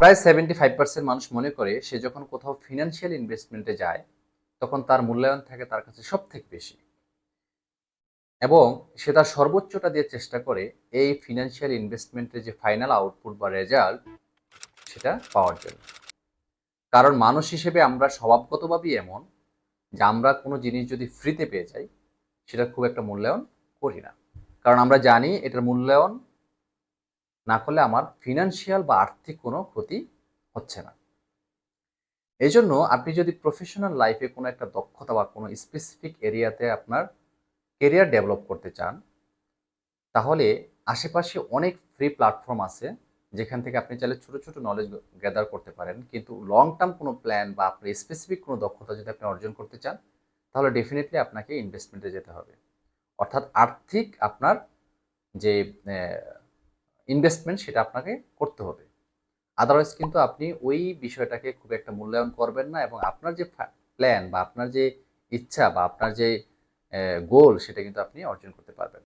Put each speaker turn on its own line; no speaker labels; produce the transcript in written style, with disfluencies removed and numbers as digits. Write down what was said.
প্রায় 75% মানুষ মনে করে সে যখন কোথাও ফিনান্সিয়াল ইনভেস্টমেন্টে যায় তখন তার মূল্যায়ন থাকে তার কাছে সবথেকে বেশি, এবং সে তার সর্বোচ্চটা দিয়ে চেষ্টা করে এই ফিনান্সিয়াল ইনভেস্টমেন্টের যে ফাইনাল আউটপুট বা রেজাল্ট সেটা পাওয়ার জন্য। কারণ মানুষ হিসেবে আমরা স্বভাবগতভাবেই এমন যে আমরা কোনো জিনিস যদি ফ্রিতে পেয়ে যাই সেটা খুব একটা মূল্যায়ন করি না। কারণ আমরা জানি এটার মূল্যায়ন না করলে আমার ফিনান্সিয়াল বা আর্থিক কোনো ক্ষতি হচ্ছে না। এই জন্য আপনি যদি প্রফেশনাল লাইফে কোনো একটা দক্ষতা বা কোনো স্পেসিফিক এরিয়াতে আপনার কেরিয়ার ডেভেলপ করতে চান, তাহলে আশেপাশে অনেক ফ্রি প্ল্যাটফর্ম আছে যেখান থেকে আপনি চাইলে ছোট ছোট নলেজ গ্যাদার করতে পারেন। কিন্তু লং টার্ম কোনো প্ল্যান বা আপনার স্পেসিফিক কোনো দক্ষতা যদি আপনি অর্জন করতে চান, তাহলে ডেফিনেটলি আপনাকে ইনভেস্টমেন্টে যেতে হবে। অর্থাৎ আর্থিক আপনার যে ইনভেস্টমেন্ট সেটা আপনাকে করতে হবে। আদারওয়াইজ কিন্তু আপনি ওই বিষয়টাকে খুব একটা মূল্যায়ন করবেন না, এবং আপনার যে প্ল্যান বা আপনার যে ইচ্ছা বা আপনার যে গোল সেটা কিন্তু আপনি অর্জন করতে পারবেন।